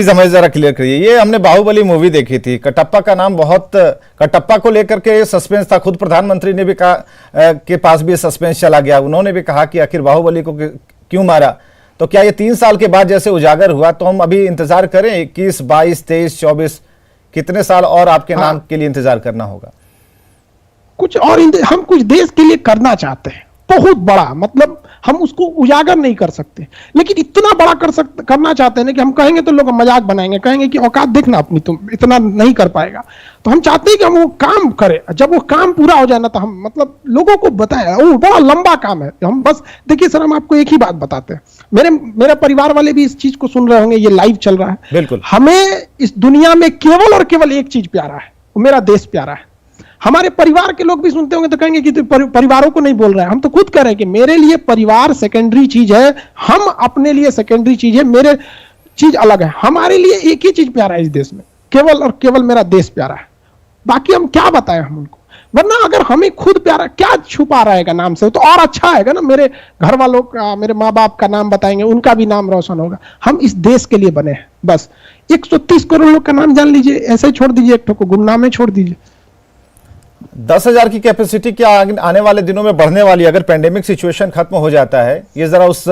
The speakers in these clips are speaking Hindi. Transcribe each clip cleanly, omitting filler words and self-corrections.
हमें जरा क्लियर करिए, ये हमने बाहुबली मूवी देखी थी, कटप्पा का नाम बहुत, कटप्पा को लेकर के सस्पेंस था। खुद प्रधानमंत्री ने भी कहा के पास भी सस्पेंस चला गया, उन्होंने भी कहा कि आखिर बाहुबली को क्यों मारा। तो क्या ये 3 साल के बाद जैसे उजागर हुआ तो हम अभी इंतजार करें 21, 22, 23, 24, कितने साल और आपके नाम के लिए इंतजार करना होगा? कुछ और हम कुछ देश के लिए करना चाहते हैं बहुत बड़ा, मतलब हम उसको उजागर नहीं कर सकते, लेकिन इतना बड़ा करना चाहते हैं ना कि हम कहेंगे तो लोग मजाक बनाएंगे, कहेंगे कि औकात देखना अपनी, तुम इतना नहीं कर पाएगा। तो हम चाहते हैं कि हम वो काम करें, जब वो काम पूरा हो जाए ना तो हम मतलब लोगों को बताएं। वो बड़ा लंबा काम है। हम बस देखिए सर, हम आपको एक ही बात बताते हैं, मेरे परिवार वाले भी इस चीज को सुन रहे होंगे, ये लाइव चल रहा है। बिल्कुल, हमें इस दुनिया में केवल और केवल एक चीज प्यारा है, वो मेरा देश प्यारा है। हमारे परिवार के लोग भी सुनते होंगे तो कहेंगे कि परिवारों को नहीं बोल रहा है। हम तो खुद कह रहे हैं कि मेरे लिए परिवार सेकेंडरी चीज है, हम अपने लिए सेकेंडरी चीज है, मेरे चीज अलग है। हमारे लिए एक ही चीज प्यारा है इस देश में, केवल और केवल मेरा देश प्यारा है। बाकी हम क्या बताएं हम उनको, वरना अगर हमें खुद प्यारा, क्या छुपा रहेगा नाम से, तो और अच्छा आएगा ना। मेरे घर वालों का, मेरे माँ बाप का नाम बताएंगे, उनका भी नाम रोशन होगा। हम इस देश के लिए बने हैं बस। 130 करोड़ लोग का नाम जान लीजिए, ऐसे छोड़ दीजिए, एक ठो को गुमनाम में छोड़ दीजिए। 10,000 की कैपेसिटी क्या आने वाले दिनों में बढ़ने वाली है? अगर पेंडेमिक सिचुएशन खत्म हो जाता है, ये जरा उस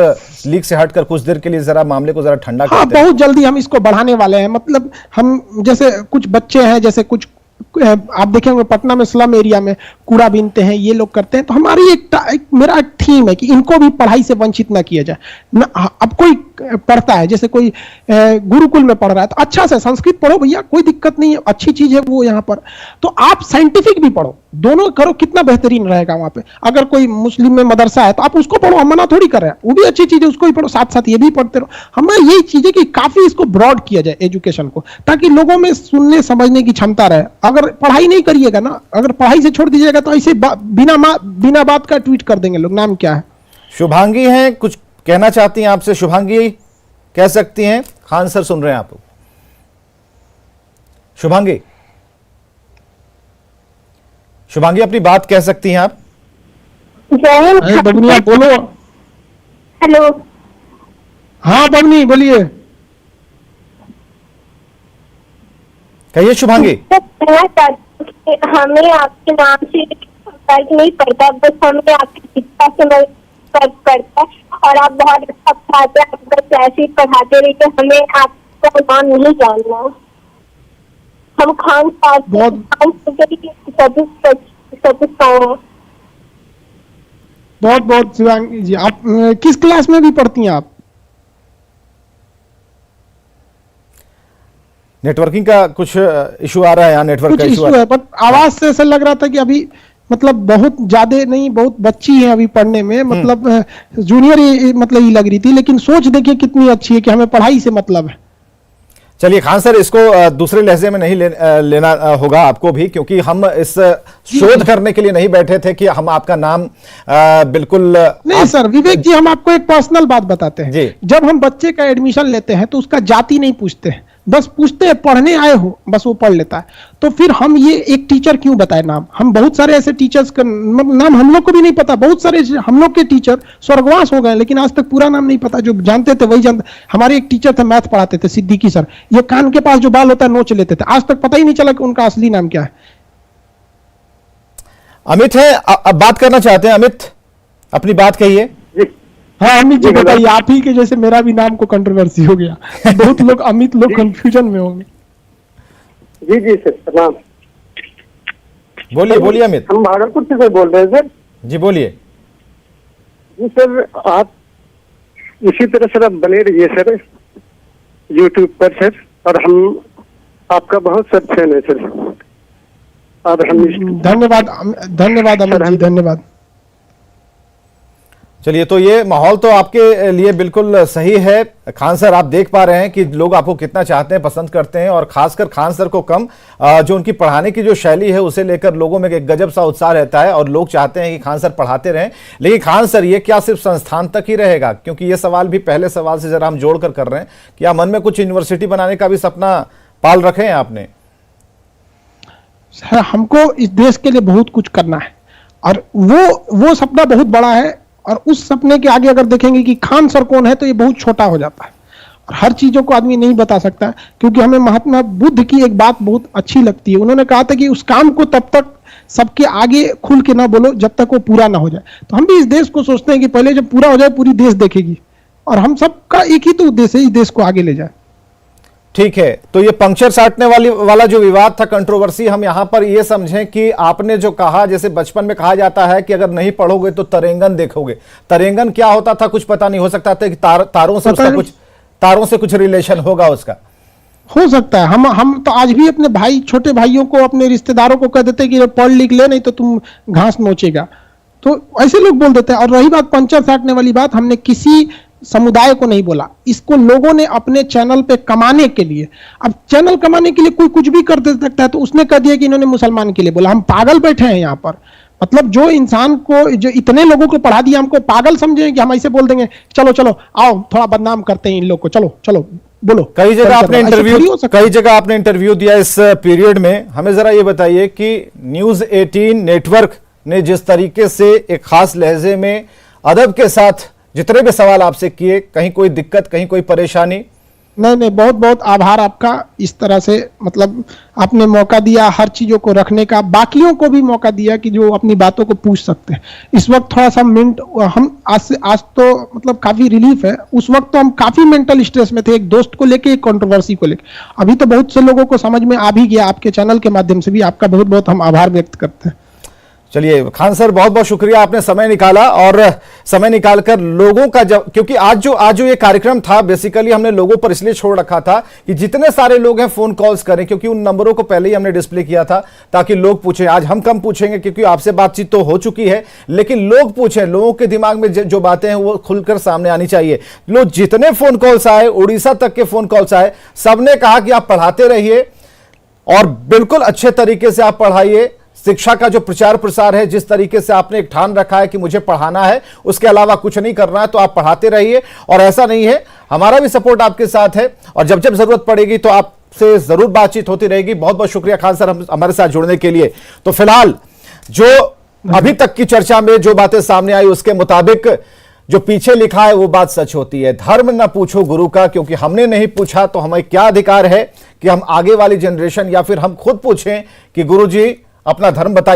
लीक से हटकर कुछ देर के लिए जरा मामले को जरा ठंडा करते हैं। बहुत जल्दी हम इसको बढ़ाने वाले हैं। मतलब हम जैसे कुछ बच्चे हैं, जैसे कुछ आप देखेंगे पटना में स्लम एरिया में कूड़ा बीनते हैं, ये लोग करते हैं। तो हमारी मेरा एक थीम है कि इनको भी पढ़ाई से वंचित ना किया जाए ना। अब कोई पढ़ता है, जैसे कोई गुरुकुल में पढ़ रहा है तो अच्छा से संस्कृत पढ़ो भैया, कोई दिक्कत नहीं है, अच्छी चीज है वो यहाँ पर। तो आप साइंटिफिक भी पढ़ो, दोनों करो, कितना बेहतरीन रहेगा वहां पे। अगर कोई मुस्लिम में मदरसा है तो आप उसको पढ़ो, हम मना थोड़ी कर रहे हैं, वो भी अच्छी चीज है, उसको भी पढ़ो, साथ साथ ये भी पढ़ते रहो। हमें यही चीज है कि काफी इसको ब्रॉड किया जाए एजुकेशन को, ताकि लोगों में सुनने समझने की क्षमता रहे। अगर पढ़ाई नहीं करिएगा ना, अगर पढ़ाई से छोड़ दीजिएगा तो ऐसे बिना बात का ट्वीट कर देंगे लोग। नाम क्या है? शुभांगी हैं, कुछ कहना चाहती हैं आपसे? शुभांगी कह सकती हैं, खान सर सुन रहे हैं आपको। शुभांगी, शुभांगी अपनी बात कह सकती हैं आप? बबनी आप बोलो। हेलो, हाँ बबनी बोलिए। कहिए शुभांगी। हमें आपके नाम से फर्क नहीं पड़ता, बस हमें आपकी शिक्षा से फर्क पड़ता है। और आप बहुत अच्छा पढ़ाते हैं, आप बस ऐसे ही पढ़ाते रहिए, हमें आपका नाम नहीं जानना। हम खान साहब बहुत बहुत शिवांगी जी, आप किस क्लास में भी पढ़ती हैं आप? नेटवर्किंग का कुछ इशू आ रहा है यहाँ, नेटवर्क का इशू है, बट आवाज से ऐसा लग रहा था कि अभी मतलब बहुत ज्यादा नहीं, बहुत बच्ची है अभी पढ़ने में, मतलब जूनियर मतलब ही लग रही थी, लेकिन सोच देखिए कितनी अच्छी है कि हमें पढ़ाई से मतलब है। चलिए खान सर, इसको दूसरे लहजे में नहीं लेना होगा आपको भी, क्योंकि हम इस शोध करने के लिए नहीं बैठे थे कि हम आपका नाम बिल्कुल नहीं सर। विवेक जी, हम आपको एक पर्सनल बात बताते हैं। जब हम बच्चे का एडमिशन लेते हैं तो उसका जाति नहीं पूछते हैं, बस पूछते हैं पढ़ने आए हो, बस वो पढ़ लेता है। तो फिर हम ये एक टीचर क्यों बताए नाम? हम बहुत सारे ऐसे टीचर्स का नाम हम लोग को भी नहीं पता, बहुत सारे हम लोग के टीचर स्वर्गवास हो गए, लेकिन आज तक पूरा नाम नहीं पता। जो जानते थे वही जानते। हमारे एक टीचर थे, मैथ पढ़ाते थे, सिद्दीकी सर, ये कान के पास जो बाल होता है नोच लेते थे, आज तक पता ही नहीं चला कि उनका असली नाम क्या है। अमित है, अब बात करना चाहते हैं। अमित, अपनी बात कहिए। हाँ अमित जी बताइए, आप ही के जैसे मेरा भी नाम को कंट्रोवर्सी हो गया, बहुत लोग अमित लोग कंफ्यूजन में होंगे। जी जी सर, प्रणाम। बोलिए बोलिए अमित। हम भागलपुर से सर बोल रहे हैं सर। जी बोलिए। जी सर, आप इसी तरह सर आप बने रहिए सर यूट्यूब पर सर, और हम आपका बहुत सर फैन है सर। और हम धन्यवाद धन्यवाद अमित जी, धन्यवाद। चलिए, तो ये माहौल तो आपके लिए बिल्कुल सही है। खान सर, आप देख पा रहे हैं कि लोग आपको कितना चाहते हैं, पसंद करते हैं, और खासकर खान सर को कम, जो उनकी पढ़ाने की जो शैली है उसे लेकर लोगों में एक गजब सा उत्साह रहता है, और लोग चाहते हैं कि खान सर पढ़ाते रहें। लेकिन खान सर, ये क्या सिर्फ संस्थान तक ही रहेगा? क्योंकि ये सवाल भी पहले सवाल से जरा हम जोड़कर कर रहे हैं, क्या मन में कुछ यूनिवर्सिटी बनाने का भी सपना पाल रखे हैं आपने? सर, हमको इस देश के लिए बहुत कुछ करना है, और वो सपना बहुत बड़ा है। और उस सपने के आगे अगर देखेंगे कि खान सर कौन है तो ये बहुत छोटा हो जाता है। हर चीजों को आदमी नहीं बता सकता, क्योंकि हमें महात्मा बुद्ध की एक बात बहुत अच्छी लगती है। उन्होंने कहा था कि उस काम को तब तक सबके आगे खुल के ना बोलो जब तक वो पूरा ना हो जाए। तो हम भी इस देश को सोचते हैं कि पहले जब पूरा हो जाए पूरी देश देखेगी, और हम सबका एक ही तो उद्देश्य है, इस देश को आगे ले जाए। ठीक है, तो ये पंक्चर साटने वाला जो विवाद था, कंट्रोवर्सी, हम यहां पर ये समझें कि आपने जो कहा, जैसे बचपन में कहा जाता है कि अगर नहीं पढ़ोगे तो तरेंगन देखोगे। तरेंगन क्या होता था कुछ पता नहीं, हो सकता था कि तारों से कुछ रिलेशन होगा उसका, हो सकता है। हम तो आज भी अपने भाई, छोटे भाइयों को, अपने रिश्तेदारों को कह देते हैं कि पढ़ लिख ले, नहीं तो तुम घास नोचेगा। तो ऐसे लोग बोल देते हैं। और रही बात पंचर साटने वाली बात, हमने किसी समुदाय को नहीं बोला, इसको लोगों ने अपने चैनल पे कमाने के लिए, अब चैनल कमाने के लिए कोई कुछ भी कर दे सकता है, तो उसने कह दिया कि इन्होंने मुसलमान के लिए बोला। हम पागल बैठे हैं यहाँ पर? मतलब जो इंसान को, जो इतने लोगों को पढ़ा दिया, हमको पागल समझे कि हम ऐसे बोल देंगे चलो चलो आओ थोड़ा बदनाम करते हैं इन लोग को, चलो चलो बोलो। कई जगह आपने इंटरव्यू दिया इस पीरियड में। हमें जरा ये बताइए कि न्यूज़ 18 नेटवर्क ने जिस तरीके से एक खास लहजे में अदब के साथ जितने भी सवाल आपसे किए, कहीं कोई दिक्कत, कहीं कोई परेशानी? नहीं, बहुत बहुत आभार आपका। इस तरह से मतलब आपने मौका दिया हर चीजों को रखने का, बाकियों को भी मौका दिया कि जो अपनी बातों को पूछ सकते हैं। इस वक्त थोड़ा सा हम आज तो मतलब काफी रिलीफ है। उस वक्त तो हम काफी मेंटल स्ट्रेस में थे, एक दोस्त को लेके, एक कंट्रोवर्सी को लेके। अभी तो बहुत से लोगों को समझ में आ भी गया, आपके चैनल के माध्यम से भी। आपका बहुत बहुत हम आभार व्यक्त करते हैं। चलिए खान सर, बहुत बहुत शुक्रिया, आपने समय निकाला, और समय निकालकर लोगों का, जब क्योंकि आज जो ये कार्यक्रम था, बेसिकली हमने लोगों पर इसलिए छोड़ रखा था कि जितने सारे लोग हैं फोन कॉल्स करें, क्योंकि उन नंबरों को पहले ही हमने डिस्प्ले किया था ताकि लोग पूछें। आज हम कम पूछेंगे क्योंकि आपसे बातचीत तो हो चुकी है, लेकिन लोग पूछें, लोगों के दिमाग में जो बातें हैं वो खुलकर सामने आनी चाहिए। लोग जितने फोन कॉल्स आए, उड़ीसा तक के फोन कॉल्स आए, सबने कहा कि आप पढ़ाते रहिए और बिल्कुल अच्छे तरीके से आप पढ़ाइए। शिक्षा का जो प्रचार प्रसार है, जिस तरीके से आपने एक ठान रखा है कि मुझे पढ़ाना है, उसके अलावा कुछ नहीं करना है, तो आप पढ़ाते रहिए। और ऐसा नहीं है, हमारा भी सपोर्ट आपके साथ है, और जब जब जरूरत पड़ेगी तो आपसे जरूर बातचीत होती रहेगी। बहुत बहुत शुक्रिया खान सर हमारे साथ जुड़ने के लिए। तो फिलहाल जो अभी तक की चर्चा में जो बातें सामने आई, उसके मुताबिक जो पीछे लिखा है वो बात सच होती है। धर्म न पूछो गुरु का, क्योंकि हमने नहीं पूछा तो हमें क्या अधिकार है कि हम आगे वाली जनरेशन या फिर हम खुद पूछें कि गुरु जी अपना धर्म बताइए।